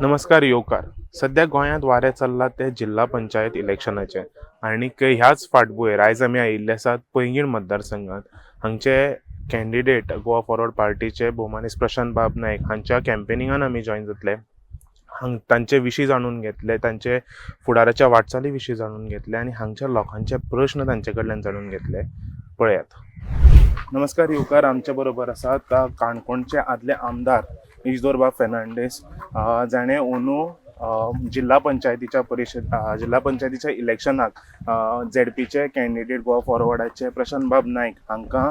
नमस्कार योकार. सध्या गोंयांत वारें चल्ला ते जिल्हा पंचायत इलेक्शनाचे आनी ह्याच फाटभुंयेर आयज आमी आयिल्ले आसात पैंगीण मतदारसंघात. हांगचे कॅन्डिडेट गोवा फॉरवर्ड पार्टीचे भोवमानीस प्रशांत बाब नायक हांच्या कॅम्पेनिंगान आमी जॉयन जातले. तांचे विशीं जाणून घेतले, तांचे फुडाराच्या वाटचाली विशीं जाणून घेतले आनी हांगच्या लोकांचे प्रश्न तांचे कडल्यान जाणून घेतले. पळयात. नमस्कार योकार. आमच्या बरोबर आसात काणकोणचे आदले आमदार इजदोर बाब फेर्नांडीस. जाणें अंदू जिल्हा पंचायतीच्या इलेक्शनाक झेडपीचे कॅन्डिडेट गोवा फॉरवर्डाचे प्रशांत बाब नायक हांकां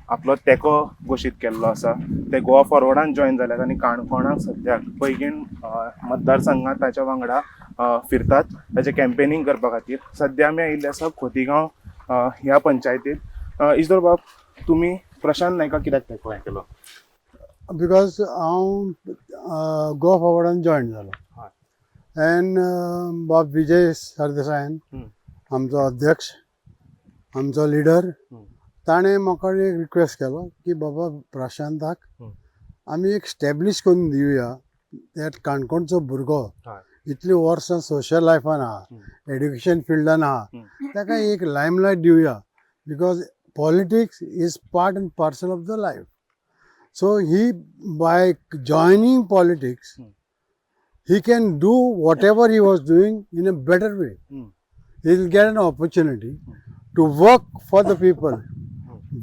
आपलो तेंको घोशीत केल्लो आसा. ते गोवा फॉरवर्डान जॉयन जाल्यात आनी काणकोणाक सद्याक पैंगीण मतदारसंघात ताच्या वांगडा फिरतात ताचे कॅम्पेनिंग करपा खातीर. सद्या आमी आयिल्ले आसा खोतिगांव ह्या पंचायतीत. इजदोर बाब, तुमी प्रशांत नायकाक कित्याक तेंको हें केलो? बिकॉज हांव गोवा फॉरवर्डान जॉयन जालो एन बाब विजय सरदेसायन आमचो अध्यक्ष, आमचो लिडर, ताणें म्हाका एक रिक्वेस्ट केलो की बाबा प्रशांताक आमी एक स्टॅब्लीश करून दिवया. त्यात काणकोणचो भुरगो इतली वर्सां सोशल लायफान आहा, एड्युकेशन फिल्डान आहा, ताका एक लायमलायट दिवया. Because politics is part end parcel of the life. So by joining politics, he can do whatever he was doing in a better way. He will get an opportunity to work for the people,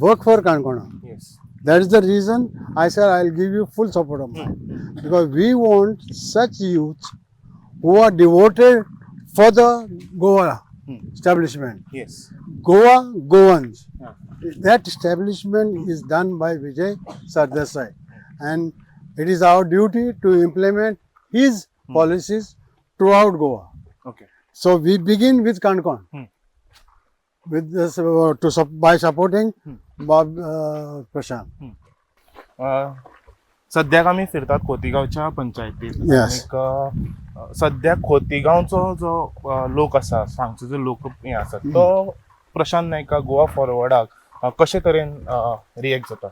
work for Kankona. Yes. That is the reason I said I will give you full support of mine. Because we want such youths who are devoted for the Goa establishment. Yes. Goa, Goans. That establishment is done by Vijay Sardesai, and it is our duty to implement his policies throughout Goa. Okay. So we begin with Kankon, with this, by supporting Bob Prashant. सद्याक आमी फिरतात खोतिगांवच्या पंचायतीत. Yes. सद्या खोतिगांवचो जो लोक आसा, हांगचो जो लोक हें आसा तो प्रशांत नायकाक गोवा फॉरवर्डाक कशे तरेन रिएक्ट जाता?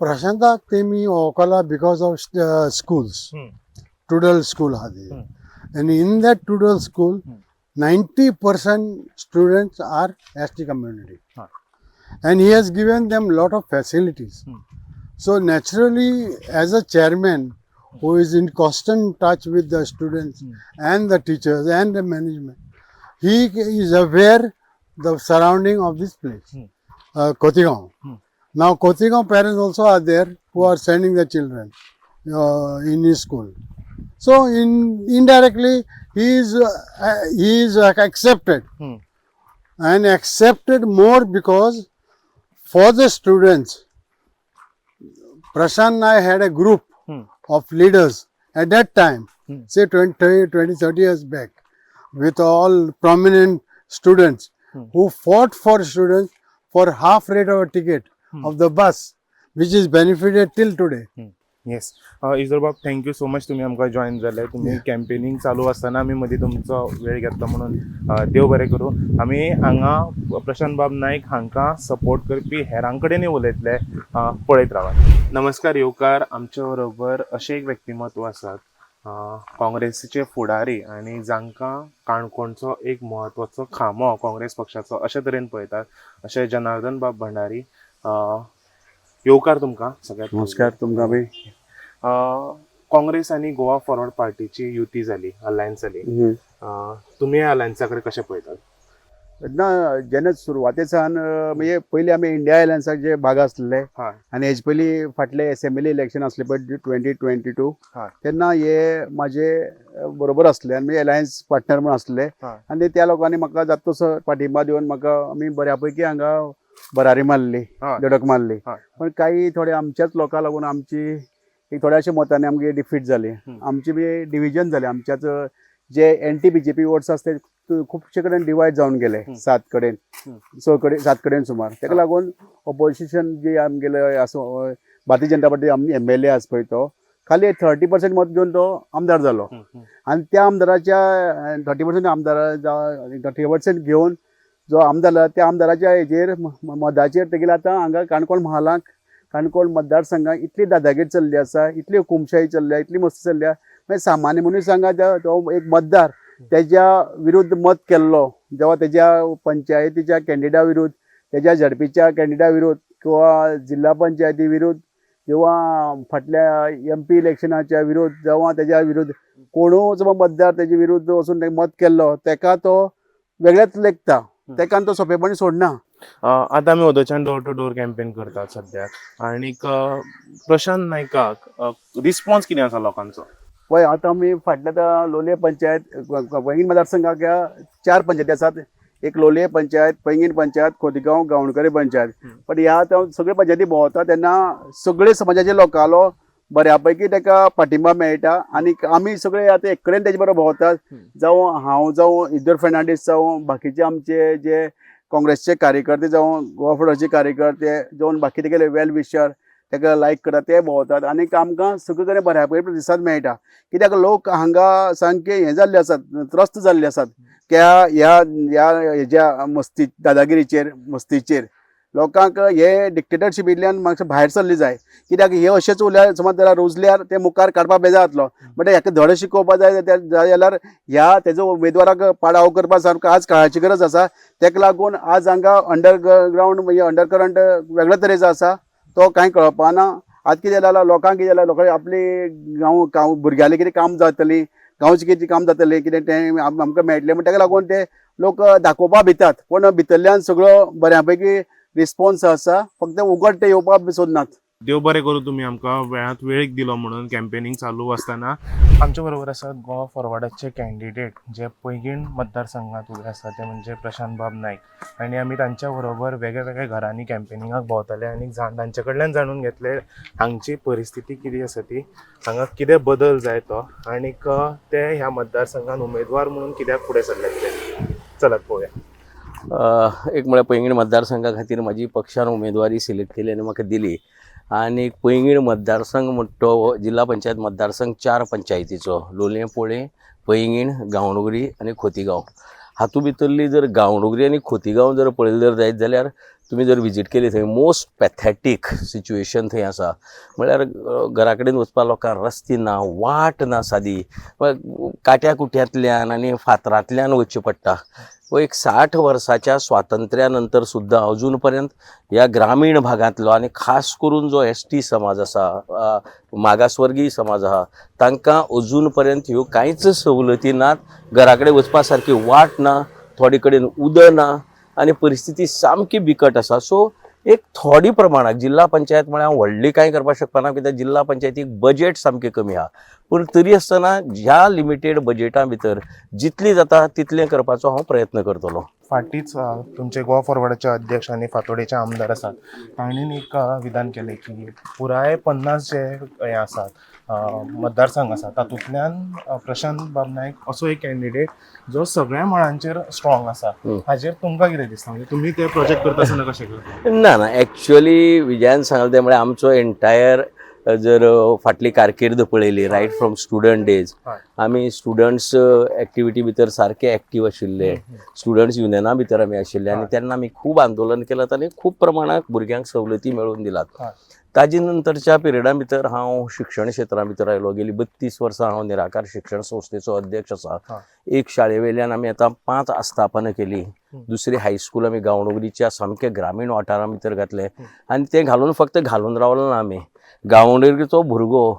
Prashantak तेमी वळखला because of schools. Tudal school hadi. And in that Tudal school, 90% students are ST community. And he has given them lot of facilities. So naturally, as a chairman who is in constant touch with the students and the teachers and the management, he is aware the surrounding of this place, Kotigaon. Now Kotigaon parents also are there who are sending the children in his school. So indirectly he is accepted, and accepted more because for the students, Prashant and I had a group of leaders at that time, say 20-30 years back, with all prominent students who fought for students for half rate of a ticket of the bus, which is benefited till today. Yes. Isidore बाब, thank you so much. तुम्ही आमकां join जाले. तुम्ही campaigning चालू आसतना आमी मदीं तुमचो वेळ घेतलो म्हणून देव बरें करूं. आमी हांगा प्रशांत बाब नायक हांकां सपोर्ट करपी हेरां कडेनूय उलयतले. पळयत रावा. नमस्कार योकार. आमच्या बरोबर अशे एक व्यक्तिमत्व आसात, काँग्रेसीचे फुडारी आनी जांकां काणकोणचो एक म्हत्वाचो खामो काँग्रेस पक्षाचो अशे तरेन पळयतात, अशे जनार्दन बाब भंडारी. येवकार तुमकां सगळ्यात. नमस्कार तुमकां बी. काँग्रेस आनी गोवा फॉरवर्ड पार्टीची युती जाली, अलायन्स जाली. तुमी ह्या अलायन्सा कडेन कशें पळयतात? ना, जेन्ना सुरवातेसान म्हणजे पयलीं आमी इंडिया अलायन्साक जे भाग आसले आनी हेजे पयलीं फाटले असेंब्ली इलेक्शन आसले पळय 2022, तेन्ना हे म्हाजे बरोबर आसले आनी अलायन्स पार्टनर म्हूण आसले. आनी त्या लोकांनी म्हाका जाता तसो पाठिंबा दिवन म्हाका आमी बऱ्या पैकी हांगा भरारी मारली, धडक मारली. पण काही थोडे आमच्याच लोकां लागून आमची एक थोड्याशा मतांनी आमगे डिफीट जाली. आमची बी डिव्हिजन जाले. आमच्याच जे एंटी बीजेपी वोट्स आसले खुबशे कडेन डिवायड जावन गेले, 7 कडेन सुमार. ताका लागून ऑपोजिशन जे आमगेले आसूं भारतीय जनता पार्टी MLA आसा पळय तो खाली 30% मत घेवन तो आमदार जालो. आनी त्या आमदाराच्या 30% आमदार 30% घेवन जो आमदार त्या आमदाराच्या हेजेर मताचेर तेगेले आतां हांगा काणकोण महालाक काणकोण मतदारसंघात इतली दादागिरी चल्ली आसा, इतली हुकुमशाही चल्ल्या, इतली मस्ती चल्ल्या, मागीर सामान्य मनशांक तो एक मतदार त्याच्या विरुद्ध मत केल्लो जेव्हा त्याच्या पंचायतीच्या कॅन्डिडेटा विरुद्ध, त्याच्या झडपीच्या कॅन्डिडेटा विरुद्ध किंवा जिल्हा पंचायती विरुद्ध किंवा फाटल्या MP इलेक्शनाच्या विरुद्ध जेव्हा त्याच्या विरुद्ध कोणूच मतदार त्याच्या विरुद्ध वचून मत केल्लो तेका तो वेगळेच लेखता, तेका तो सोंपेपणी सोडना. आता आमी ओदोच्यान डोर टू डोर कॅम्पेन करतात सद्याक आनीक प्रशांत नायकाक रिस्पॉन्स कितें आसा लोकांचो? पळय आतां आमी फाटल्या लोलये पंचायत पैंगीण मतदारसंघाक 4 पंचायती आसात. एक लोलये पंचायत, पैंगीण पंचायत, खोतीगांव, गावणकरी पंचायत. पण ह्या आतां सगळे पंचायती भोंवता तेन्ना सगळे समाजाचे लोकांलो बऱ्यापैकी ताका पाठिंबा मेळटा आनी आमी सगळे आतां एक कडेन तेजे बरोबर भोंवतात. जावं हांव जावं इद्दर फेर्नांडीस जावं बाकीचे आमचे जे काँग्रेसचे कार्यकर्ते जावं गोवा फॉरवर्डचे कार्यकर्ते जावन बाकी तेगेले वेल विशर ताका लायक करतात ते भोंवतात आनी आमकां सगळे कडेन बऱ्यापैकी प्रतिसाद मेळटा. कित्याक लोक हांगा सामके हे जाल्ले आसात, त्रस्त जाल्ले आसात ह्या हेज्या मस्ती दादागिरीचेर मस्तीचेर. लोकांक हे डिक्टेटरशिपींतल्यान मातशें भायर सरले जाय. कित्याक हे अशेंच उरल्यार समज जाल्यार रुजल्यार ते मुखार काडपाक बेजार जातलो. बट हाका धडो शिकोवपाक जाय जाल्यार ह्या तेजो उमेदवाराक पाडाव करपा सारको आज काळाची गरज आसा. तेका लागून आज हांगा अंडरग्रावंड म्हणजे अंडरकरंट वेगळे तरेचो आसा, तो कांय कळपाना. आज कितें जालां लोकांक कितें जालां लोकांक आपली गांव भुरग्यांले कितें काम जातली, गांवचें कितें काम जातलें कितें तें आमकां मेळटलें म्हण ताका लागून ते लोक दाखोवपाक भितात. पूण भितरल्यान सगळो बऱ्यापैकी रिस्पॉन्स आसा, फक्त उगड ते येवपाक सोदनात. देव बरें करूं तुमी आमकां वेळांत वेळ दिलो म्हणून कॅम्पेनींग चालू आसतना. आमच्या बरोबर आसात गोवा फॉरवर्डाचे कॅन्डिडेट जे पैंगीण मतदारसंघात उबे आसात ते म्हणजे प्रशांत बाब नायक आनी आमी तांच्या बरोबर वेगळ्या वेगळ्या घरांनी कॅम्पेनिंगाक भोंवताले आनी तांचे कडल्यान जाणून घेतले हांगची परिस्थिती कितें आसा ती, हांगा कितें बदल जाय तो आनीक ते ह्या मतदारसंघान उमेदवार म्हणून कित्याक फुडें सरल्यात ते. चलात पळोवया. एक म्हळ्यार पैंगीण मतदारसंघा खातीर म्हाजी पक्षान उमेदवारी सिलेक्ट केली आनी म्हाका दिली. आनी पैंगीण मतदारसंघ म्हणटा तो जिल्हा पंचायत मतदारसंघ 4 पंचायतीचो, लोलये पोळे, पैंगीण, गांवडोंगरी आनी खोतीगांव. हातूं भितरली जर गांवडोंगरी आनी खोतीगांव जर पळयलें जर जायत जाल्यार तुमी जर विजीट केली थंय मोस्ट पॅथेटीक सिच्युएशन थंय आसा. म्हळ्यार घरा कडेन वचपा लोकांक रस्ते ना, वाट ना सादी, काट्या कुट्यांतल्यान आनी फातरांतल्यान वचचें पडटा. एक 60 वर्साच्या स्वातंत्र्या नंतर सुद्दां अजून पर्यंत ह्या ग्रामीण भागांतलो आनी खास करून जो ST समाज आसा, मागासवर्गीय समाज आहा, तांकां अजून पर्यंत ह्यो कांयच सवलती नात. घरा कडेन वचपा सारकी वाट ना, थोडे कडेन उदक ना आनी परिस्थिती सामकी बिकट आसा. सो एक थोडी प्रमाणात जिल्हा पंचायत म्हळ्यार हांव व्हडली कांय करपाक शकपाना कित्याक जिल्हा पंचायतीक बजेट सामकें कमी आहा. पूण तरी आसतना ह्या लिमिटेड बजेटा भितर जितली जाता तितलें करपाचो हांव प्रयत्न करतलों. फाटींच तुमचे गोवा फॉरवर्डाचे अध्यक्ष आनी फातोडेचे आमदार आसात, तांणीन एक विधान केलें की पुराय 50 जे हे आसात मतदारसंघ आसा तातूंतल्यान प्रशांत बाब नायक असो एक कॅन्डिडेट जो सगळ्या मळांचेर स्ट्रॉंग आसा. हाचेर तुमकां कितें दिसता? म्हणजे तुमी ते प्रोजेक्ट करता आसतना कशें करता? ना एक्चुअली विजयान सांगलें तें म्हळ्यार आमचो एंटायर जर फाटली कारकीर्द पळयली रायट फ्रॉम स्टुडंट डेज, आमी स्टुडंट्स एक्टिविटी भितर सारके एक्टीव आशिल्ले, स्टुडंट्स युनियना भितर आमी आशिल्ले आनी तेन्ना आमी खूब आंदोलन केलां आनी खूब प्रमाणात भुरग्यांक सवलती मेळून दिलात. ताजे नंतरच्या पिरियडा भितर हांव शिक्षण क्षेत्रा भितर आयलो. गेली 32 वर्सां हांव निराकार शिक्षण संस्थेचो अध्यक्ष आसा. एक शाळे वयल्यान आमी आतां 5 आस्थापनां केली. दुसरी हायस्कूल आमी गांवडोंगरीच्या सामके ग्रामीण वाठारां भितर घातले आनी तें घालून फक्त घालून रावलो ना आमी. गांवडोंगरीचो भुरगो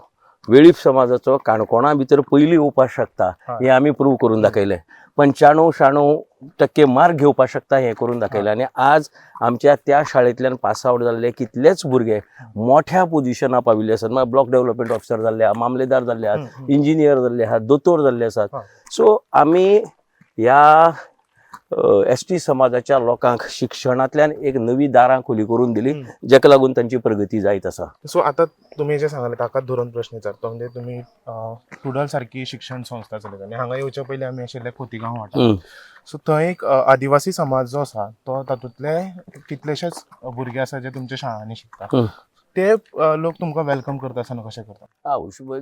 वेळीप समाजाचो काणकोणा भितर पयलीं येवपाक शकता हें आमी प्रूव करून दाखयलें. 95-96% मार्क घेवपाक शकता हें करून दाखयलें. आनी आज आमच्या त्या शाळेंतल्यान पास आवट जाल्ले कितलेच भुरगे मोठ्या पोजिशनार पाविल्ले आसात. म्हळ्यार ब्लॉक डेव्हलपमेंट ऑफिसर जाल्ले आहात, मामलेदार जाल्ले आहात, इंजिनियर जाल्ले आहात, दोतोर जाल्ले आसात. सो आमी ह्या ST समाजाच्या लोकांक शिक्षणांतल्यान एक नवी दारां खुली करून दिली, जेका लागून तांची प्रगती जायत आसा. सो आतां तुमी जे सांगले ताकाच धरून प्रश्न विचारतो. म्हणजे तुमी टुडल सारकी शिक्षण संस्था चलयता आनी हांगा येवचे पयलीं आमी आशिल्ले खोतीगांव वाठारांत. सो थंय एक आदिवासी समाज जो आसा तो तातूंतले कितलेशेच भुरगे आसा जे तुमच्या शाळांनी शिकतात. ते लोक तुमकां वेलकम करता आसतना कशें करता?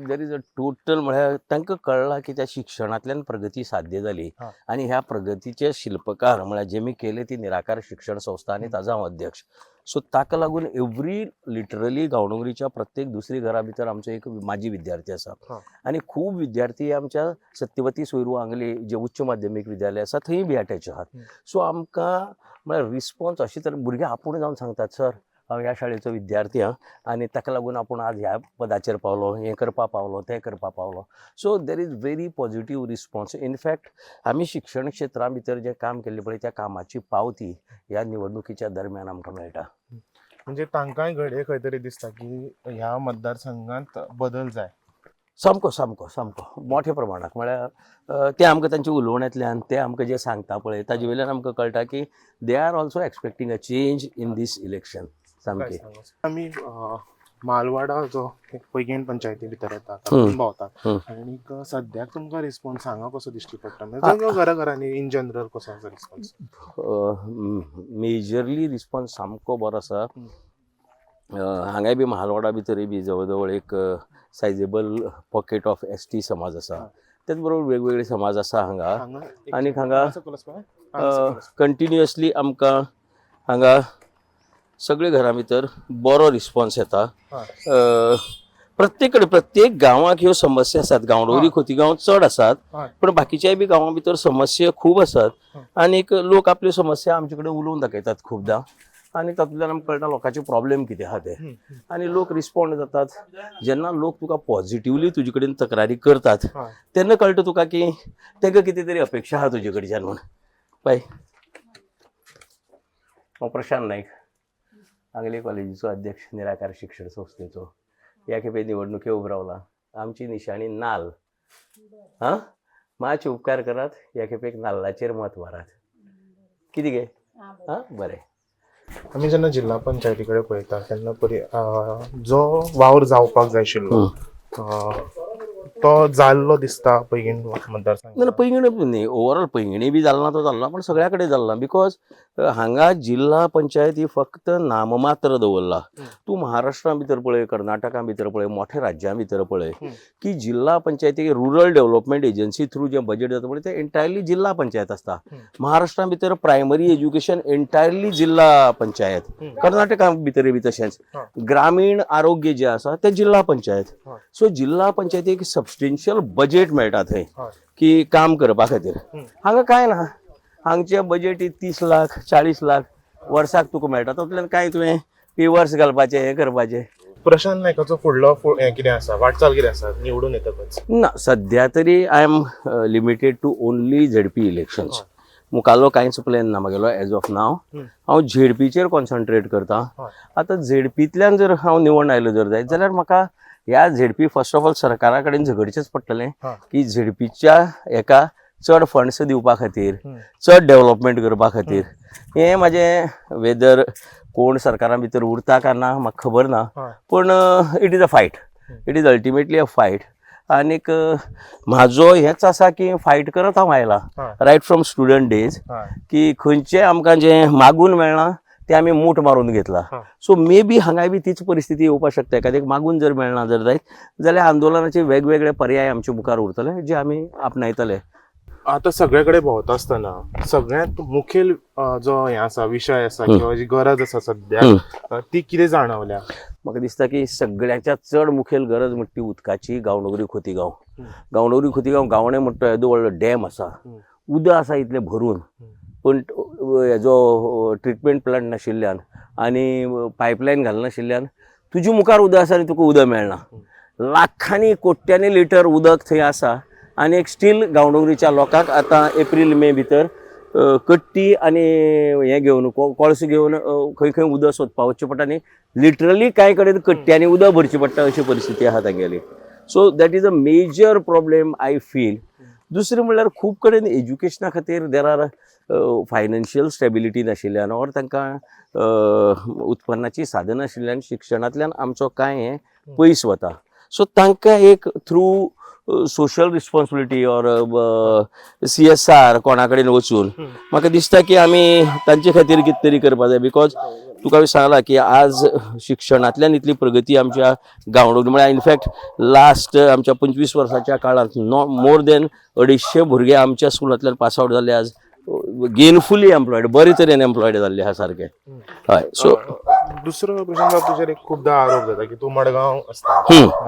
देर इज अ टोटल म्हळ्यार तांकां कळला की त्या शिक्षणांतल्यान प्रगती साध्य जाली हा. आणि ह्या प्रगतीचे शिल्पकार म्हळ्यार जे मी केले ती निराकार शिक्षण संस्था आणि ताजो हांव अध्यक्ष. सो ताका लागून एवरी लिटरली गांवडोंगरीच्या प्रत्येक दुसरी घरा भितर आमचो एक माजी विद्यार्थी आसा हा. आणि खूब विद्यार्थी आमच्या सत्यवती सोयरू आंगले जे उच्च माध्यमीक विद्यालय आसा थंय बी अटॅच आहात. सो आमकां म्हळ्यार रिस्पॉन्स अशें तर भुरगे आपूण जावन सांगतात सर हांव ह्या शाळेचो विद्यार्थी हां आनी ताका लागून आपूण आज ह्या पदाचेर पावलो, हें करपा पावलो, तें करपा पावलो. So there is very positive response. In fact आमी शिक्षण क्षेत्रा भितर जें काम केल्लें पळय त्या कामाची पावती ह्या निवडणुकीच्या दरम्यान आमकां मेळटा. म्हणजे तांकांय घडये खंय तरी दिसता की ह्या मतदारसंघात बदल जाय. सामको सामको सामको मोठ्या प्रमाणात म्हळ्यार ते आमकां तांच्या उलोवण्यांतल्यान ते आमकां जें सांगता पळय ताजे वयल्यान आमकां कळटा की they are also expecting a change in this election. सामकें आमी मालवाडा जो एक पैंगीण पंचायती भितर येता तातूंत भोंवतात आनी सद्याक तुमकां रिस्पॉन्स हांगा कसो दिश्टी पडटा? म्हणजे घरा इन जनरल कसो आसा रिस्पॉन्स? मेजरली रिस्पॉन्स सामको बरो आसा. हांगाय बी महालवाडा भितरय बी जवळ जवळ एक सायजेबल पॉकेट ऑफ ST समाज आसा. त्याच बरोबर वेगवेगळे समाज आसा हांगा आनी हांगा कंटिन्युअसली आमकां हांगा सगळे घरां भितर बरो रिस्पॉन्स येता. प्रत्येक गांवांत ह्यो समस्या आसात. गांवडोंगरी खोतीगांव चड आसात पण बाकीच्याय बी गांवां भितर समस्या खूब आसात आनीक लोक आपल्यो समस्या आमचे कडेन उलोवन दाखयतात खुबदां आनी तातूंतल्यान आमकां कळटा लोकांचे प्रॉब्लेम कितें आहा ते आनी लोक रिस्पॉन्ड जातात. जेन्ना लोक तुका पॉझिटिव्हली तुजे कडेन तक्रारी करतात तेन्ना कळटा तुका की तांकां कितें तरी अपेक्षा आहा तुजे कडच्यान म्हूण. पळय हांव प्रशांत नायक आंगले कॉलेजीचो अध्यक्ष निराकार शिक्षण संस्थेचो. ह्या खेपे निवडणुके उबो रावला. आमची निशाणी नाल्ल. हां मातशे उपकार करात ह्या खेपे एक नाल्लाचेर मत मारात. कितें गे? हां बरें. आमी जेन्ना जिल्हा पंचायती कडेन पळयता तेन्ना जो वावर जावपाक जाय आशिल्लो तो जाल्लो दिसता पैंगीण मतदारसंघ. ना पैंगीण न्ही ओवरऑल पैंगीणी बी जालना तो जालना पण सगळ्या कडेन जालना. बिकॉज हांगा जिल्हा पंचायत ही फक्त नाममात्र दवरला. तूं महाराष्ट्रा भितर पळय, कर्नाटका भितर पळय, मोठ्या राज्यां भितर पळय की जिल्हा पंचायतीक रूरल डेव्हलपमेंट एजन्सी थ्रू जें बजेट जाता पळय तें एंटायरली जिल्हा पंचायत आसता. महाराष्ट्रा भितर प्रायमरी एज्युकेशन एंटायरली जिल्हा पंचायत. कर्नाटका भितर बी तशेंच. ग्रामीण आरोग्य जें आसा तें जिल्हा पंचायत. सो जिल्हा पंचायतीक सबस्टेन्शियल बजेट मेळटा थंय की काम करपा खातीर. हांगा कांय ना. हांगचे बजेट 30 लाख 40 लाख वर्साक तुका मेळटा. तातूंतल्यान कांय तुवें पेवर्स घालपाचें हें करपाचें. प्रशांत नायकाचो फुडलो हें कितें आसा, वाटचाल कितें आसा निवडून येतकच? ना सद्या तरी I am limited to only ZP elections. मुखाल्लो कांयच प्लॅन ना म्हगेलो एज ऑफ नाव. हांव ZPचेर कॉन्सन्ट्रेट करता. आतां ZPंतल्यान जर हांव निवडून आयलो जर जायत जाल्यार म्हाका ह्या ZP फर्स्ट ऑफ ऑल सरकारा कडेन झगडचेंच पडटलें की ZPच्या हेका चड फंड्स दिवपा खातीर, चड डेव्हलपमेंट करपा खातीर. हें म्हाजें वेदर कोण सरकारा भितर उरता काय ना म्हाका खबर ना पूण it is a fight. It is ultimately a fight. आनीक म्हाजो हेच आसा की फायट करत हांव आयला रायट फ्रॉम स्टुडंट डेज की खंयचें आमकां जें मागून मेळना ते आमी मूठ मारून घेतला. सो मे बी हांगाय बी तीच परिस्थिती येवपाक शकता. एखाद्याक मागून जर मेळना जर जायत जाल्यार आंदोलनाचे वेगवेगळे पर्याय आमचे मुखार उरतले जे आमी आपणायतले. आता सगळे कडेन भोंवता आसतना सगळ्यांत मुखेल जो हें आसा विशय आसा किंवा जी गरज आसा सद्या ती कितें जाणवल्या? म्हाका दिसता की सगळ्याच्या चड मुखेल गरज म्हणटा ती उदकाची गांवडोंगरी खोतीगांव. गांवडोंगरी खोतीगांव गांवणे म्हणटा येदो व्हडलो डॅम आसा. उदक आसा इतलें भरून पण हेजो ट्रिटमेंट प्लांट नाशिल्ल्यान आनी पायपलायन घालनाशिल्ल्यान तुजे मुखार उदक आसा आनी तुका उदक मेळना. लाखांनी कोट्यांनी लिटर उदक थंय आसा आनी एक स्टील गांवडोंगरीच्या लोकांक आतां एप्रील मे भितर कट्टी आनी हें घेवन कोळसो घेवन खंय खंय उदक सोदपा वचचें पडटा आनी लिटरली कांय कडेन कट्ट्यांनी उदक भरचें पडटा अशी परिस्थिती आहा तांगेली. So that is a major problem I feel. दुसरें म्हणल्यार खूब कडेन एज्युकेशना खातीर देर आर फायनान्शियल स्टेबिलिटी नाशिल्ल्यान ऑर तांकां उत्पन्नाची साधन नाशिल्ल्यान शिक्षणांतल्यान आमचो कांय हें पयस वता. सो तांकां एक through social responsibility or CSR कोणा कडेन वचून म्हाका दिसता की आमी तांचे खातीर कितें तरी करपा जाय. बिकॉज तुका हांवें सांगला की आज शिक्षणांतल्यान इतली प्रगती आमच्या गांवडोंगरी म्हळ्यार इनफॅक्ट लास्ट आमच्या 25 वर्साच्या काळांत मोर देन 250 भुरगे आमच्या स्कुलांतल्यान पास आउट जाल्ले आज गेनफुली एम्प्लॉयड बरे तरेन एम्प्लॉयड जाल्ले आहा सारके. हय सो दुसरो प्रश्न बाब तुजेर एक खूपदा आरोप जाता की तू मडगांव असता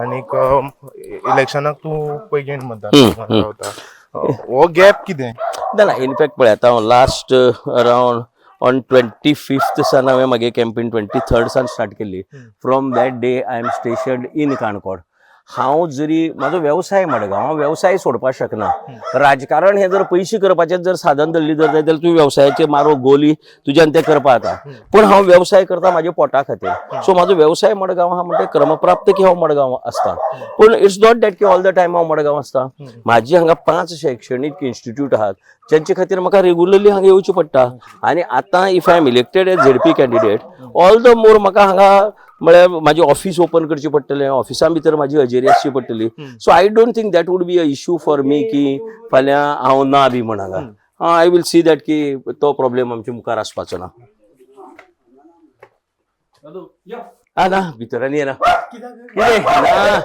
आणि इलेक्शनाक तू पैंगीण मतदारसंघात रावता. हो गॅप कितें? ना इनफॅक्ट पळय आतां हांव लास्ट अरावंड ऑन 25th सान हांवें मागे कॅम्पेन 23rd सान स्टार्ट केल्ली. From that day I am stationed in Canacona. हांव जरी म्हाजो वेवसाय मडगांव हांव वेवसाय सोडपाक शकना. राजकारण हें जर पयशे करपाचें जर साधन धरली जाल्यार तूं वेवसायाचे मारो गोली तुज्यान तें करपा जाता. पूण हांव वेवसाय करता म्हाज्या पोटा खातीर. सो म्हाजो वेवसाय मडगांव आहा म्हणटा क्रमप्राप्त की हांव मडगांव आसता. पूण इट्स नॉट दॅट की ऑल द टायम हांव मडगांव आसता. म्हाजी हांगा 5 शैक्षणीक इन्स्टिट्यूट आहात जांचे खातीर म्हाका रेगुलरली हांगा येवचें पडटा. आनी आतां if I am elected as ZP candidate all the more म्हाका हांगा म्हळ्यार म्हाजें ऑफिस ओपन करचें पडटलें. ऑफिसा भितर म्हाजी हजेरी आसची पडटली. So I don't think that would be a issue for me की फाल्यां हांव ना बी म्हण हांगा. आय विल सी दॅट की तो प्रॉब्लेम आमच्या मुखार आसपाचो ना. ना भितर आनी येना कितें ना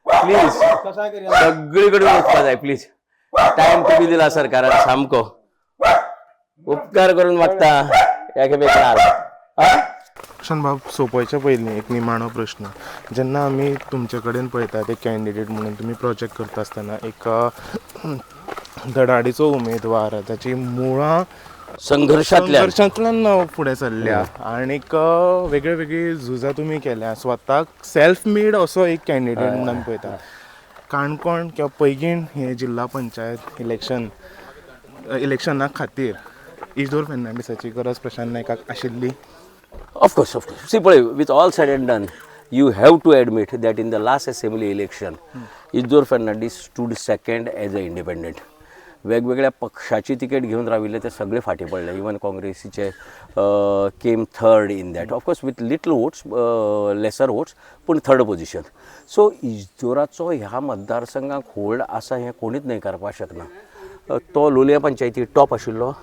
प्लीज सगळी कडेन वचपा जाय प्लीज. टायम कमी दिला सरकारान सामको. उपकार करून मागता एकामेकांक. प्रशांत बाब सोंपयच्या पयलीं एक निमाणो प्रश्न. जेन्ना आमी तुमचे कडेन पळयतात एक कॅन्डिडेट म्हणून तुमी प्रोजेक्ट करता आसतना एक धडाडीचो उमेदवार ताची मुळां संघर्शांतल्यान फुडें सरल्या आनीक वेगळी वेगळी झुजां तुमी केल्या. स्वताक सेल्फ मेड असो एक कॅन्डिडेट म्हणून आमी पळयता. काणकोण किंवा पैंगीण हे जिल्हा पंचायत इलेक्शना खातीर इश्दोर फेर्नांडीसाची गरज प्रशांत नायकाक आशिल्ली. Of course. See, with all said and done, you have to admit that in the last assembly election, Isidore Fernandes stood second as an independent. वेगवेगळ्या पक्षाची तिकेट घेऊन राविल्ले ते सगळे फाटी पडले. इवन काँग्रेसीचे came third in that of course with little votes lesser votes पूण थर्ड पोजिशन. सो इजदोराचो ह्या मतदारसंघाक होल्ड आसा हें कोणीच नाही करपाक शकना. तो लोलया पंचायती टॉप आशिल्लो.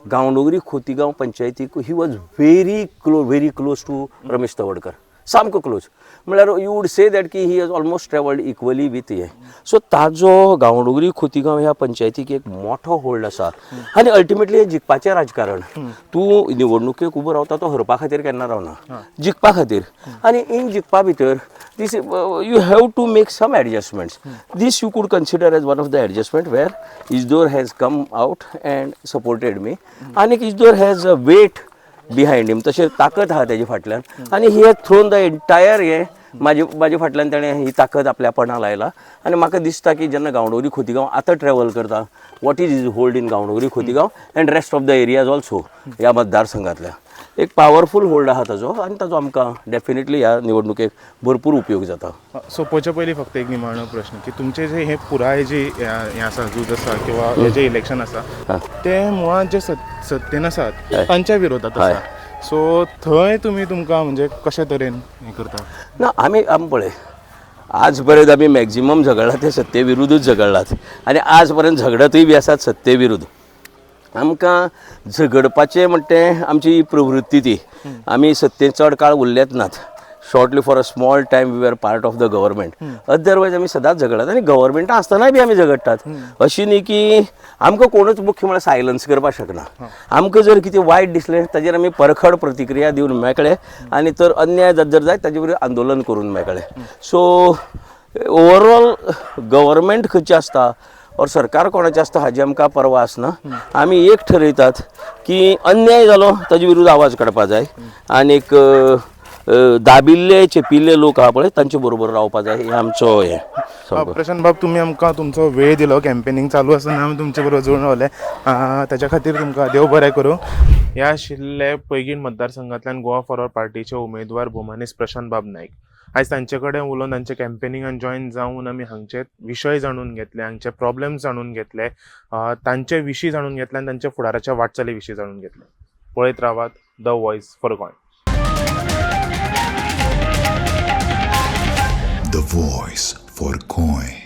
गांवडोंगरी खोतीगांव पंचायतीक he was very close to Ramesh Tawadkar. सामको क्लोज म्हळ्यार यू वूड से दॅट की he has almost travelled equally with हे. सो ताजो गांवडोंगरी खोतीगांव ह्या पंचायतीक एक मोठो होल्ड आसा. आनी अल्टिमेटली हें जिखपाचें राजकारण. तूं निवडणुकेक उबो रावता तो हरपा खातीर केन्ना रावना, जिखपा खातीर. आनी इन जिखपा भितर this you have to make some adjustments. This you could consider as one of the adjustment where Isidore has come out and supported me. And Isidore has a weight behind him. तशें ताकद आहा तेजे फाटल्यान. आनी he has thrown the entire हे म्हाजे फाटल्यान ताणें ही ताकद आपल्या पणां लायला. आनी म्हाका दिसता की जेन्ना गांवडोंगरी खोतीगांव आतां ट्रॅवल करता what is is hold in Gaondongri Khotigao and rest of the areas also ह्या मतदारसंघातल्या एक पावरफूल होल्ड आहा ताजो. आनी ताजो आमकां डेफिनेटली ह्या निवडणुकेक भरपूर उपयोग जाता. सोंपोवच्या पयलीं फक्त एक निमाणो प्रश्न की तुमचें जे हे पुराय जे हें आसा झूज आसा किंवा हे जे इलेक्शन आसा ते मुळात जे सत्तेन आसात तांच्या विरोधात आसा. सो थंय तुमी तुमकां म्हणजे कशे तरेन हें करता? ना आमी पळय आज पर्यंत आमी मॅक्झिमम झगडला ते सत्ते विरुद्धूच झगडलात. आनी आज पर्यंत झगडतूय बी आसात सत्ते विरुद्ध. आमकां झगडपाचें म्हणटा आमची प्रवृत्ती ती. आमी सत्तेन चड काळ उरलेच नात. Shortly for a small time we are part of the government. Otherwise आमी सदांच झगडटात आनी गव्हर्मेंटा आसतनाय बी आमी झगडटात. अशी न्ही की आमकां कोणूच मुख्य म्हळ्यार सायलन्स करपाक शकना. आमकां जर कितें वायट दिसलें ताजेर आमी परखड प्रतिक्रिया दिवन मेकळे आनी तर अन्याय जर जायत ताजे वयर आंदोलन करून मेकळे. सो ओवरऑल गव्हर्मेंट खंयचें आसता और सरकार कोणाचें आसता हाजी आमकां परवा आसना. आमी एक ठरयतात की अन्याय जालो ताजे विरुद्ध आवाज काडपा जाय आनीक दाबिल्ले चेपिल्ले लोक आहा पळय तांचे बरोबर रावपा जाय. हें आमचो हें. प्रशांत बाब तुमी आमकां तुमचो वेळ दिलो. कॅम्पेनींग चालू आसतना आमी तुमचे बरोबर जुळून रावले. ताच्या खातीर तुमकां देव बरें करूं. हे आशिल्ले पैंगीण मतदारसंघांतल्यान गोवा फॉरवर्ड पार्टीचे उमेदवार भोमानीस प्रशांत बाब नायक. आयज तांचे कडेन उलोवन तांचे कॅम्पेनिंगान जॉयन जावन आमी हांगचे विशय जाणून घेतले, हांगचे प्रॉब्लेम्स जाणून घेतले, तांचे विशीं जाणून घेतले आनी तांच्या फुडाराच्या वाटचाली विशीं जाणून घेतले. पळयत रावात the voice for Goa. The Voice for Goy.